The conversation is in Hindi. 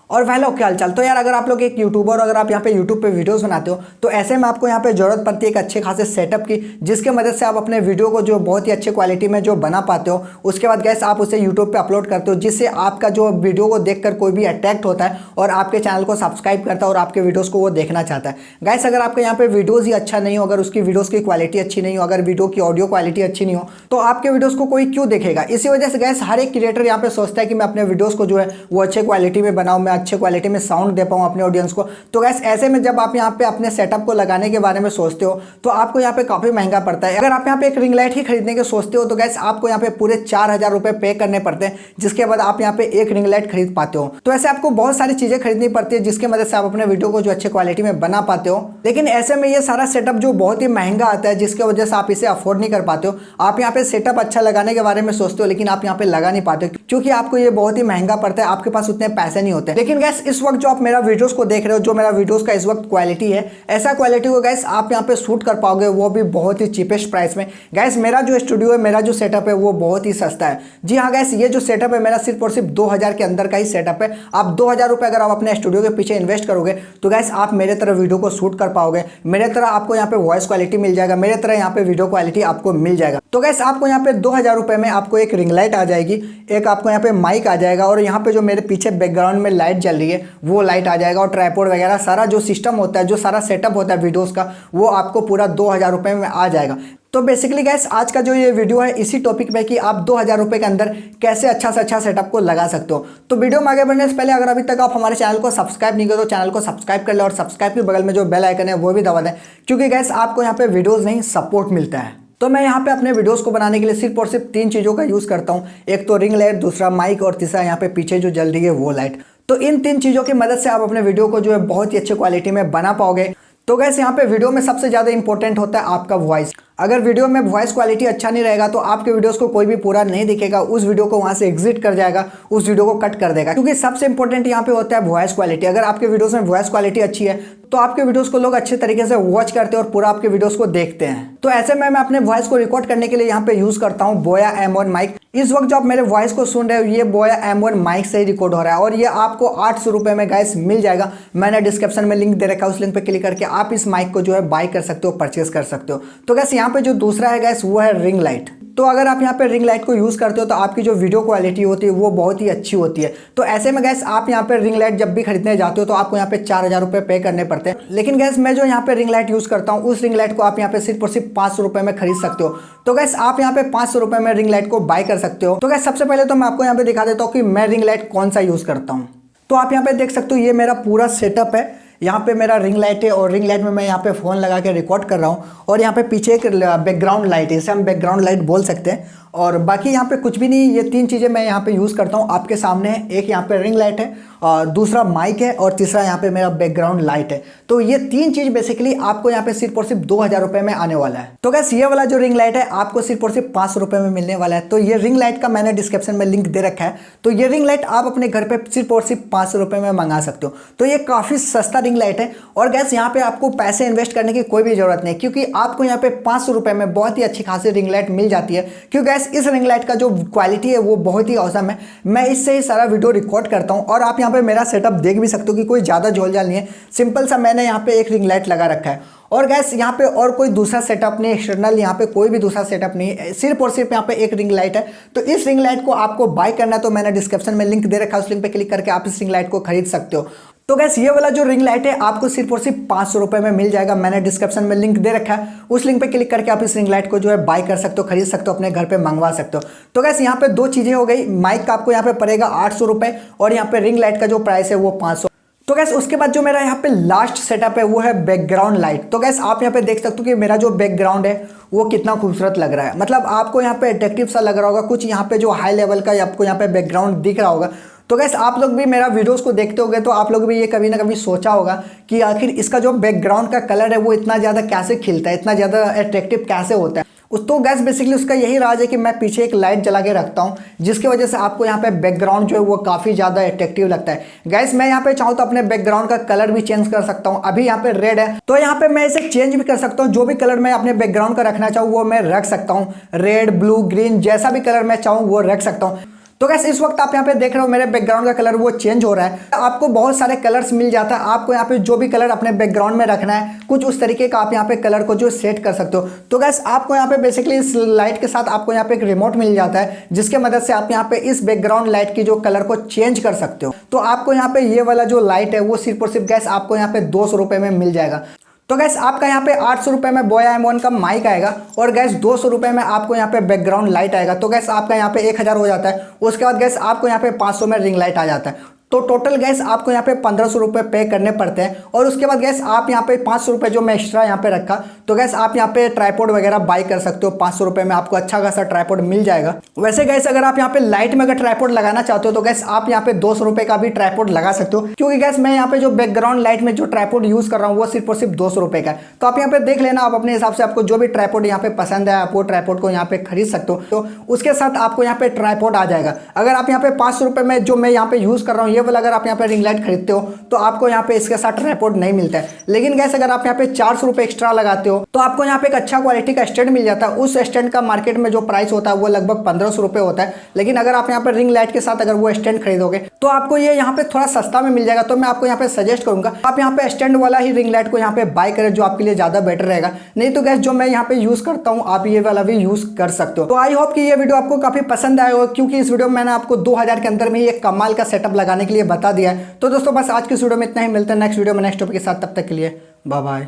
और हेलो क्या हालचाल। तो यार अगर आप लोग एक यूट्यूबर, अगर आप यहाँ पे यूट्यूब पे वीडियोस बनाते हो तो ऐसे में आपको यहाँ पे जरूरत पड़ती है एक अच्छे खासे सेटअप की, जिसके मदद से आप अपने वीडियो को जो बहुत ही अच्छे क्वालिटी में जो बना पाते हो, उसके बाद गैस आप उसे यूट्यूब पे अपलोड करते हो, जिससे आपका जो वीडियो को देखकर कोई भी अट्रैक्ट होता है और आपके चैनल को सब्सक्राइब करता है और आपके वीडियोज़ को वो देखना चाहता है। गैस अगर आपके यहाँ पे वीडियोज़ ही अच्छा नहीं हो, अगर उसकी वीडियोज़ की क्वालिटी अच्छी नहीं हो, अगर वीडियो की ऑडियो क्वालिटी अच्छी नहीं हो, तो आपके वीडियोज़ को कोई क्यों देखेगा। इसी वजह से गैस हर एक क्रिएटर यहाँ पे सोचता है कि मैं अपने वीडियोज़ को जो है वो अच्छे क्वालिटी में बनाऊँ, मैं अच्छे क्वालिटी में साउंड दे पाऊँ अपने ऑडियंस को। तो गैस ऐसे में जब आप यहाँ पे अपने सेटअप को लगाने के बारे में सोचते हो तो आपको यहाँ पे काफ़ी महंगा पड़ता है। अगर आप यहाँ पे एक रिंग लाइट ही खरीदने के सोचते हो तो गैस आपको यहाँ पे पूरे 4,000 रुपये पे करने पड़ते हैं, जिसके बाद आप यहाँ पे एक रिंग लाइट खरीद पाते हो। तो ऐसे आपको बहुत सारी चीज़ें खरीदनी पड़ती है जिसकी मदद से आप अपने वीडियो को जो अच्छे क्वालिटी में बना पाते हो। लेकिन ऐसे में ये सारा सेटअप जो बहुत ही महंगा आता है, जिसकी वजह से आप इसे अफोर्ड नहीं कर पाते हो। आप यहाँ पे सेटअप अच्छा लगाने के बारे में सोचते हो लेकिन आप यहाँ पे लगा नहीं पाते हो क्योंकि आपको ये बहुत ही महंगा पड़ता है, आपके पास उतने पैसे नहीं होते। लेकिन गैस इस वक्त जो आप मेरा वीडियोस को देख रहे हो, जो मेरा वीडियोस का इस वक्त क्वालिटी है, ऐसा क्वालिटी को गैस आप यहाँ पे शूट कर पाओगे, वो भी बहुत ही चीपेस्ट प्राइस में। गैस मेरा जो स्टूडियो है, मेरा जो सेटअप है वो बहुत ही सस्ता है। जी हाँ गैस, ये जो सेटअप है मेरा सिर्फ और सिर्फ 2,000 के अंदर का ही सेटअप है। आप 2,000 रुपये अगर आप अपने स्टूडियो के पीछे इन्वेस्ट करोगे तो गैस आप मेरे तरह वीडियो को शूट कर पाओगे, मेरे तरह आपको यहाँ पे वॉइस क्वालिटी मिल जाएगा, मेरे तरह यहाँ पे वीडियो क्वालिटी आपको मिल जाएगा। तो गैस आपको यहाँ पे 2,000 रुपये में आपको एक रिंग लाइट आ जाएगी, एक आपको यहाँ पे माइक आ जाएगा और यहाँ पे जो मेरे पीछे बैकग्राउंड में लाइट जल रही है वो लाइट आ जाएगा और ट्राइपॉड वगैरह सारा जो सिस्टम होता है, जो सारा सेटअप होता है वीडियोस का, वो आपको पूरा 2,000 रुपये में आ जाएगा। तो बेसिकली गैस आज का जो ये वीडियो है इसी टॉपिक पे कि आप 2,000 रुपये के अंदर कैसे अच्छा से अच्छा सेटअप को लगा सकते हो। तो वीडियो में आगे बढ़ने से पहले अगर अभी तक आप हमारे चैनल को सब्सक्राइब नहीं करो तो चैनल को सब्सक्राइब कर ले और सब्सक्राइब के बगल में जो बेल आइकन है वो भी दबा दें, क्योंकि गैस आपको यहाँ पे वीडियोज़ नहीं सपोर्ट मिलता है। तो मैं यहाँ पे अपने वीडियोस को बनाने के लिए सिर्फ और सिर्फ 3 चीज़ों का यूज़ करता हूँ, एक तो रिंग लाइट, दूसरा माइक और तीसरा यहाँ पे पीछे जो जल रही है वो लाइट। तो इन 3 चीज़ों की मदद से आप अपने वीडियो को जो है बहुत ही अच्छे क्वालिटी में बना पाओगे। तो गैस यहाँ पे वीडियो में सबसे ज़्यादा इंपॉर्टेंट होता है आपका वॉइस। अगर वीडियो में वॉइस क्वालिटी अच्छा नहीं रहेगा तो आपके वीडियोस को कोई भी पूरा नहीं दिखेगा, उस वीडियो को वहाँ से एग्जिट कर जाएगा, उस वीडियो को कट कर देगा, क्योंकि सबसे इंपॉर्टेंट यहाँ पे होता है वॉइस क्वालिटी। अगर आपके वीडियोस में वॉइस क्वालिटी अच्छी है तो आपके वीडियोस को लोग अच्छे तरीके से वॉच करते हैं और पूरा आपके वीडियोस को देखते हैं। तो ऐसे में मैं अपने वॉइस को रिकॉर्ड करने के लिए यहाँ पे यूज़ करता हूँ बोया M1 माइक। इस वक्त जो आप मेरे वॉइस को सुन रहे हो ये बोया M1 माइक से ही रिकॉर्ड हो रहा है और ये आपको 800 रुपये में गैस मिल जाएगा। मैंने डिस्क्रिप्शन में लिंक दे रखा है, उस लिंक पे क्लिक करके आप इस माइक को जो है बाय कर सकते हो, परचेज कर सकते हो। तो गैस यहाँ पे जो दूसरा है गैस वो है रिंग लाइट। तो अगर आप यहाँ पे रिंग लाइट को यूज़ करते हो तो आपकी जो वीडियो क्वालिटी होती है वो बहुत ही अच्छी होती है। तो ऐसे में गैस आप यहाँ पे रिंग लाइट जब भी खरीदने जाते हो तो आपको यहाँ पे 4,000 रुपये पे करने पड़ते हैं। लेकिन गैस मैं जो यहाँ पे रिंग लाइट यूज़ करता हूँ उस रिंग लाइट को आप यहाँ पे सिर्फ और सिर्फ 500 रुपये में खरीद सकते हो। तो गैस आप यहाँ पे 500 रुपये में रिंग लाइट को बाय कर सकते हो। तो गैस सबसे पहले तो मैं आपको यहाँ पे दिखा देता हूँ कि मैं रिंग लाइट कौन सा यूज़ करता हूँ। तो आप यहाँ पे देख सकते हो ये मेरा पूरा सेटअप है। यहाँ पे मेरा रिंग लाइट है और रिंग लाइट में मैं यहाँ पे फ़ोन लगा के रिकॉर्ड कर रहा हूँ और यहाँ पे पीछे एक बैकग्राउंड लाइट है, इसे हम बैकग्राउंड लाइट बोल सकते हैं। और बाकी यहाँ पे कुछ भी नहीं, ये 3 चीज़ें मैं यहाँ पे यूज़ करता हूँ। आपके सामने है, एक यहाँ पे रिंग लाइट है और दूसरा माइक है और तीसरा यहाँ पे मेरा बैकग्राउंड लाइट है। तो ये 3 चीज़ बेसिकली आपको यहाँ पे सिर्फ और सिर्फ 2,000 रुपये में आने वाला है। तो गैस ये वाला जो रिंग लाइट है आपको सिर्फ और सिर्फ 500 रुपये में मिलने वाला है। तो ये रिंग लाइट का मैंने डिस्क्रिप्शन में लिंक दे रखा है। तो ये रिंग लाइट आप अपने घर पर सिर्फ और सिर्फ 500 रुपये में मंगा सकते हो। तो ये काफ़ी सस्ता रिंग लाइट है और गैस यहाँ पे आपको पैसे इन्वेस्ट करने की कोई भी जरूरत नहीं, क्योंकि आपको यहाँ पे 500 रुपये में बहुत ही अच्छी खासी रिंग लाइट मिल जाती है। क्योंकि गैस इस रिंग लाइट का जो क्वालिटी है वो बहुत ही औसम है। मैं इससे ही सारा वीडियो रिकॉर्ड करता हूँ और आप यहाँ पे मेरा सेटअप देख भी सकते हो कि कोई ज़्यादा झोलझाल नहीं है, सिंपल सा मैंने यहाँ पे एक रिंग लाइट लगा रखा है। और गैस यहाँ पे और कोई दूसरा सेटअप नहीं, एक्सटर्नल यहाँ पे कोई भी दूसरा सेटअप नहीं है, सिर्फ और सिर्फ यहाँ पे एक रिंग लाइट है। तो इस रिंग लाइट को आपको बाय करना है तो मैंने डिस्क्रिप्शन में लिंक दे रखा है, उस लिंक पे क्लिक करके आप इस रिंग लाइट को खरीद सकते हो। तो गैस ये वाला जो रिंग लाइट है आपको सिर्फ और सिर्फ 500 रुपये में मिल जाएगा। मैंने डिस्क्रिप्शन में लिंक दे रखा है, उस लिंक पे क्लिक करके आप इस रिंग लाइट को जो है बाय कर सकते हो, खरीद सकते हो, अपने घर पे मंगवा सकते हो। तो गैस यहाँ पे 2 चीज़ें हो गई, माइक का आपको यहाँ पे पड़ेगा 800 रुपये और यहाँ पे रिंग लाइट का जो प्राइस है वो 500। तो गैस उसके बाद जो मेरा यहाँ पे लास्ट सेटअप है वो है बैकग्राउंड लाइट। तो गैस आप यहाँ पे देख सकते हो कि मेरा जो बैकग्राउंड है वो कितना खूबसूरत लग रहा है, मतलब आपको यहाँ पे अट्रैक्टिव सा लग रहा होगा, कुछ यहाँ पे जो हाई लेवल का आपको यहाँ पे बैकग्राउंड दिख रहा होगा। तो गैस आप लोग भी मेरा वीडियोस को देखते होंगे तो आप लोग भी ये कभी ना कभी सोचा होगा कि आखिर इसका जो बैकग्राउंड का कलर है वो इतना ज़्यादा कैसे खिलता है, इतना ज़्यादा अट्रैक्टिव कैसे होता है। तो गैस बेसिकली उसका यही राज है कि मैं पीछे एक लाइट जला के रखता हूँ, जिसकी वजह से आपको यहाँ पे बैकग्राउंड जो है वो काफ़ी ज़्यादा अट्रैक्टिव लगता है। गैस मैं यहाँ पे चाहूँ तो अपने बैकग्राउंड का कलर भी चेंज कर सकता हूँ। अभी यहाँ पे रेड है तो यहाँ पे मैं इसे चेंज भी कर सकता हूँ, जो भी कलर मैं अपने बैकग्राउंड का रखना चाहूँ वो मैं रख सकता हूँ। रेड, ब्लू, ग्रीन, जैसा भी कलर मैं चाहूँ वो रख सकता हूँ। तो गैस इस वक्त आप यहाँ पे देख रहे हो मेरे बैकग्राउंड का कलर वो चेंज हो रहा है। आपको बहुत सारे कलर्स मिल जाता है, आपको यहाँ पे जो भी कलर अपने बैकग्राउंड में रखना है कुछ उस तरीके का आप यहाँ पे कलर को जो सेट कर सकते हो। तो गैस आपको यहाँ पे बेसिकली इस लाइट के साथ आपको यहाँ पे एक रिमोट मिल जाता है जिसके मदद से आप यहाँ पे इस बैकग्राउंड लाइट की जो कलर को चेंज कर सकते हो। तो आपको यहाँ पे ये वाला जो लाइट है वो सिर्फ और सिर्फ गैस आपको यहाँ पे 200 रुपये में मिल जाएगा। तो गैस आपका यहाँ पे 800 रुपये में बोया M1 का माइक आएगा और गैस 200 रुपये में आपको यहाँ पे बैकग्राउंड लाइट आएगा। तो गैस आपका यहाँ पे 1000 हो जाता है। उसके बाद गैस आपको यहाँ पे 500 में रिंग लाइट आ जाता है। तो टोटल गैस आपको यहाँ पे 1500 रुपये पे करने पड़ते हैं। और उसके बाद गैस आप यहाँ पे 500 रुपये जो मैं एक्स्ट्रा यहाँ पे रखा, तो गैस आप यहाँ पे ट्राइपॉड वगैरह बाई कर सकते हो। 500 रुपये में आपको अच्छा खासा ट्राइपॉड मिल जाएगा। वैसे गैस अगर आप यहाँ पे लाइट में अगर ट्राइपॉड लगाना चाहते हो तो गैस आप यहाँ पे 200 रुपये का भी ट्राइपॉड लगा सकते हो, क्योंकि गैस मैं यहाँ पे जो बैकग्राउंड लाइट में जो ट्राइपॉड यूज कर रहा हूँ वो सिर्फ और सिर्फ 200 रुपये का है। तो आप यहाँ पे देख लेना, आप अपने हिसाब से आपको जो भी ट्राइपॉड यहाँ पे पसंद है आप वो ट्राइपॉड को यहाँ पे खरीद सकते हो। तो उसके साथ आपको यहाँ पे ट्राइपॉड आ जाएगा। अगर आप यहाँ पे 500 रुपये में जो मैं यहाँ पे यूज कर रहा हूँ ये वाला अगर आप यहाँ पे रिंग लाइट खरीदते हो तो आपको यहाँ पे इसके साथ ट्राइपॉड नहीं मिलता है। लेकिन गैस अगर आप यहाँ पे 400 रुपये एक्स्ट्रा लगाते हो तो आपको यहाँ पे एक अच्छा क्वालिटी का स्टैंड मिल जाता है। उस स्टैंड का मार्केट में जो प्राइस होता है वो लगभग 1500 रुपये होता है। लेकिन अगर आप यहाँ पे रिंग लाइट के साथ अगर वो स्टैंड खरीदोगे तो आपको ये यहाँ पे थोड़ा सस्ता में मिल जाएगा। तो मैं आपको यहाँ पे सजेस्ट करूंगा आप यहाँ पे स्टैंड वाला ही रिंग लाइट को यहाँ पे बाय करें, जो आपके लिए ज्यादा बेटर रहेगा। नहीं तो गैस जो मैं यहाँ पे यूज करता हूँ आप ये वाला भी यूज कर सकते हो। तो आई होप कि ये वीडियो आपको काफी पसंद आया होगा, क्योंकि इस वीडियो में मैंने आपको 2000 के अंदर में ही एक कमाल का सेटअप लगाने के लिए बता दिया है। तो दोस्तों बस आज की वीडियो में इतना ही। मिलते हैं नेक्स्ट वीडियो में नेक्स्ट टॉपिक के साथ। तब तक के लिए बाय बाय।